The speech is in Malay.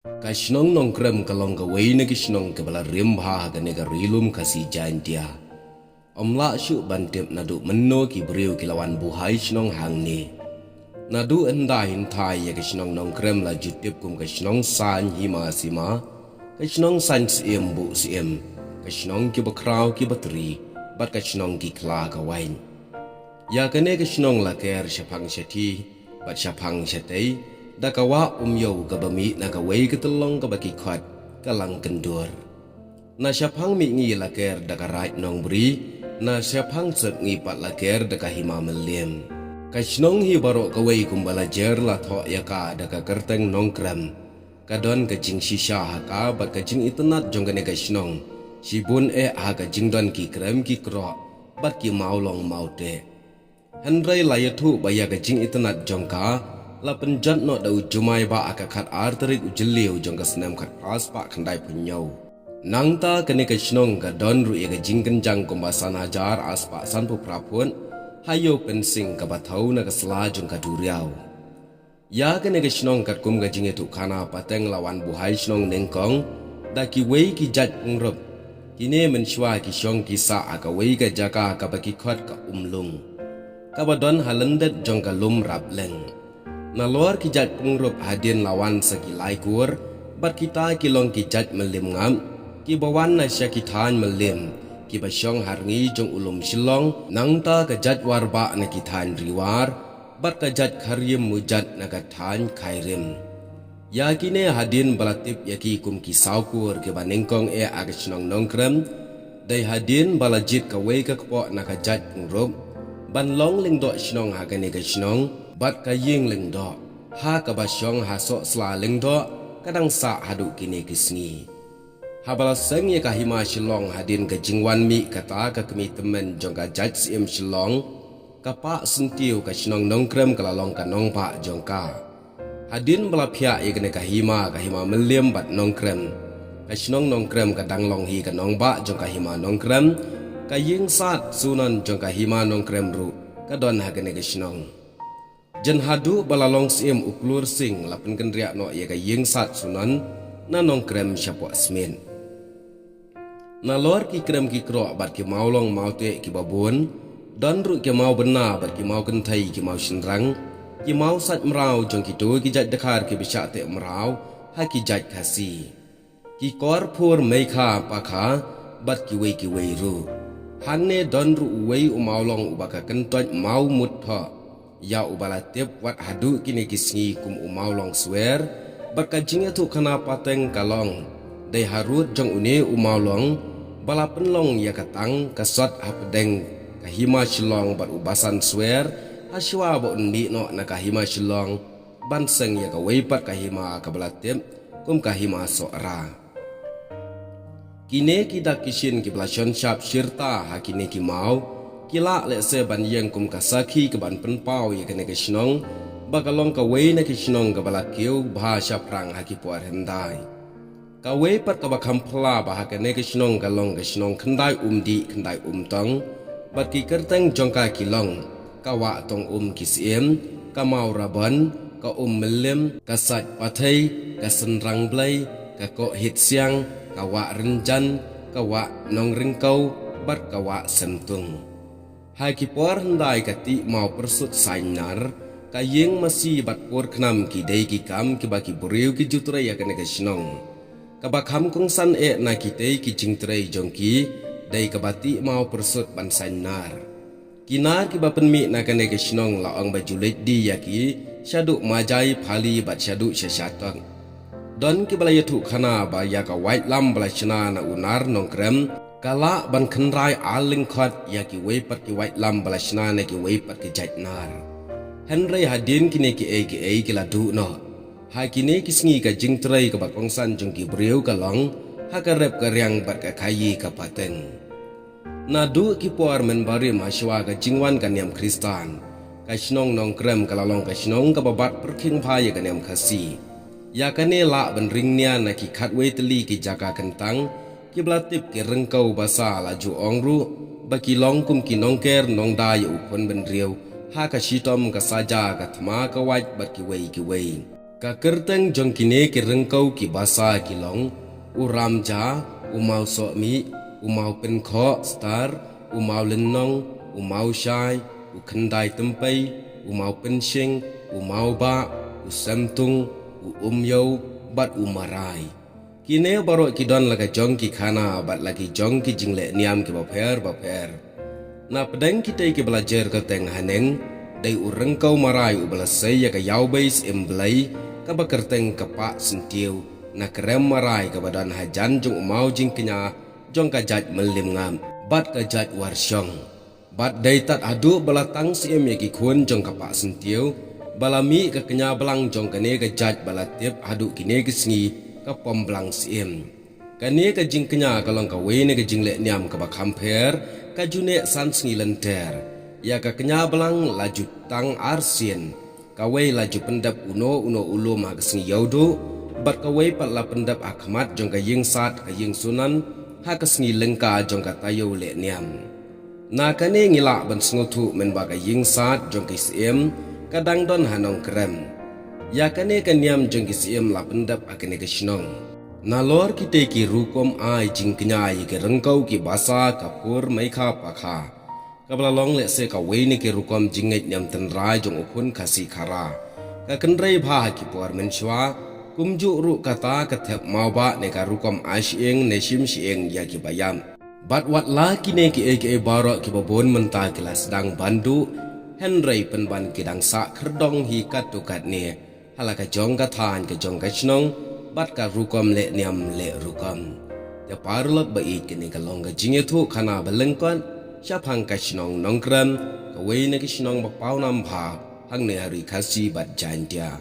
Kashnong nong krem kalong gawai na kishnong kabala rimba ka nega rilum kasi jantia. Omla syu bantip nadu menno ki beriu kilawan buhai shnong hangni. Nadu enda hintai ya kishnong nong krem la jutip kum kishnong san hima sima. Kishnong san siem bu siem. Kishnong ki bakrau ki bateri. Bat kishnong ki kla kawain. Ya kene kishnong la ker syapang syati. Bat syapang syatai. Dakawa umyo kabami nakaway ketelong kabaki kwat kalang kendur. Na syapang mi ngi laker dakarait nong beri, na syapang sep ngi pat laker dakahima melim. Kashnong hi barok kaway kumbalajer la thok yaka daka kerteng nong krem. Kadon kajing shisha haka bat kajing itenat jongkane kashnong. Sibun ha kajing don ki krem ki krok bat ki maulong maute. Hendrai layatu baya kajing itenat jongka. La penjat no dau jumai ba akakat arterik ujeliu jong kasnam kat pas pak kandai punyau. Nangta kene kashnong ka don ru ye jing kenjang kumbasan hajar aspa san pu prapun hayo pensing ka bathau na kasla jong ka duriau. Ya kene kashnong kat kum ka jing etu kana pateng lawan buhai shnong nengkong da ki wei ki jat ngrup. Kine menshwa ki shong ki sa aka wei ka jaka ka baki khot ka umlung. Ka badon halendet jong ka lum rap leng. Nalor kijat pengrup hadin lawan sekilai kur, bat kita kilong kijat melim ngam, kibawan na siya kitaan melim, kibasyong harngi jong ulum silong, nangta kajat warba na kitaan riwar, bat kajat karyim mujat na kataan kairim. Yakine hadin balatip yaki kum kisaw kur kibanengkong agasnong nongkrem, day hadin balajit kaway kakpo na kajat pengrup, banlong lingdo sinong hagane kasnong, bat kaying lengdo, ha kabasyong hasok sela lengdo, kadang sa hadu kini kisngi. Habala seng ye kahima silong hadin kajingwan mi kata ka kemi temen jong ka jaj sim silong, kapak sentiu ka sinong nongkrem kalalong ka nongpak jong ka. Hadin belapia ye kene kahima melim bat nongkrem. Ka sinong nongkrem kadang long hi ka nongpak jong kahima nongkrem, kaying sat sunan jong kahima nongkrem ru, kadon hagane ka sinong. Jen hadu balalong sim uklur sing lapan kendriak no ye ka ying sat sunan na nong krem syapok smin. Na lor ki krem ki krok bat ki maulong maute ki babun, dan ru ki mau bena bat ki mau kentai ki mau sinrang, ki mau sat merau jong ki tu ki jat dekar ki bisyak te merau, ha ki jat kasi. Ki kor pur meika paka bat ki wei ru. Hanne dan ru wei umaulong ubaka kentoj mau mut tho. Ya ubalatip wat hadu kini kisngi kum umaulong swer bakajing tu kana pateng kalong dai harut jong une umaulong balapen long ya katang kasot hapedeng kahima silong bat ubasan swer aswa bo ndi no na kahima silong banseng ya kawai pat kahima kabalatip kum kahima soara kine kita kisin ki blason syap sirta hakine ki mau kila lese ban yang kum kasaki ke ban penpau ye kene kisnong bagalong ka wei na kisnong ka balakiu bahasa prang haki puar hendai ka wei pat ka bakam phla bah kene kisnong galong kisnong khandai umdi khandai umtong bat ki kerteng jongka kilong ka wa tong kisiem ka mau raban ka melim ka sat pathai ka senrang blai ka ko hit siang ka wa renjan ka wa nong ringkau bat ka wa sentung. Hai kipor hendai kati mau persut sainar, kayeng masih bat por kenam ki day ki kam ki baki buriu ki jutre ya kene kasnong. Kabakam kong san na ki day ki jingtre jongki, day kabati mau persut ban sainar. Kinar ki bapen mi na kene kasnong laong bajulit di yaki, syaduk majai pali bat syaduk syasatang. Don ki balayatu khana ba ya ka white lam balachna na unar nongkrem, kala ban khenrai aling khot ya ki wei pat ki white lam balashna ne ki wei pat ki jatnar henry hadin kine ki ki la du no ha kine ki sngi ka jingtrai ka bakong san jong ki breu ka long ha ka rep ka riang bat ka khayi ka pateng na du ki por men bari maswa ka jingwan ka niam kristan ka snong nong krem ka lalong ka snong ka babat perking phai ka niam khasi ya kane la ban ring nia na ki khat wei teli ki jaka kentang ki blatip ki rengkau basa laju ongru baki long kum ki nongker nong da yu pon ben riau ha ka shitom ka saja ka thma ka wait bat ki wei ka kerteng jong kine ki rengkau ki basa kilong uram ja umau so mi umau pen kho star umau lenong umau shai u khandai tempai umau pen shing umau ba u samtung u yo bat umarai kine baro ki don laga jong ki khana bat lagi jong ki jingle niam ki baper na pedang kita ki belajar ke teng haneng dai u rengkau marai u belasai ya ka yau bais emblai ka bakerteng kapak sentiu na kerem marai ka badan hajan jong umau jing kenya jong ka jaj melim ngam bat ka jaj warsyong bat dai tat adu balatang siem ya ki khun jong kapak sentiu balami ka kenya belang jong kane ka jaj balatip adu kine ki sngi ka pom belang siem kane ka jing kenya kalong ka wene ka jing le niam ka bakamper ka june san sngi lenter ya ka kenya belang laju tang arsien kawai laju pendap uno ulum ha kesngi yaudu bat kawai pat la pendap akhmat jong ka ying sat ka ying sunan ha kesngi lengka jong ka tayo le niam na kane ngila ban sngotu men ba ka ying sat jong ka siem kadang don hanong krem ya kane ka niam jong ka siem la pendap akane ka shnong na lor kite ki rukom ai jing kenya yi ke rengkau ki basa kapur mai kha pakha kabla long le se ka wei ni ke rukom jinget nyam ten rai jong ukun kasi khara ka kendrei bha ki por men shwa kumju ru kata ka thep mau ba ne ka rukom ashing ne shim shieng ya ki bayam bat wat la ki ne ki eke baro ki babon menta kelas dang bandu henrei penban ki dang sa khrdong hi kat tu kat ne halaka jong ka than ka jong ka chnong bat ka rukom le nyam le rukom ya parlok ba ik ni ka long ka jingethu khana balengkon Siapang kasnong nongkram, kawai na kasnong bakpau nampha, hang ne hari kasi bat jantia.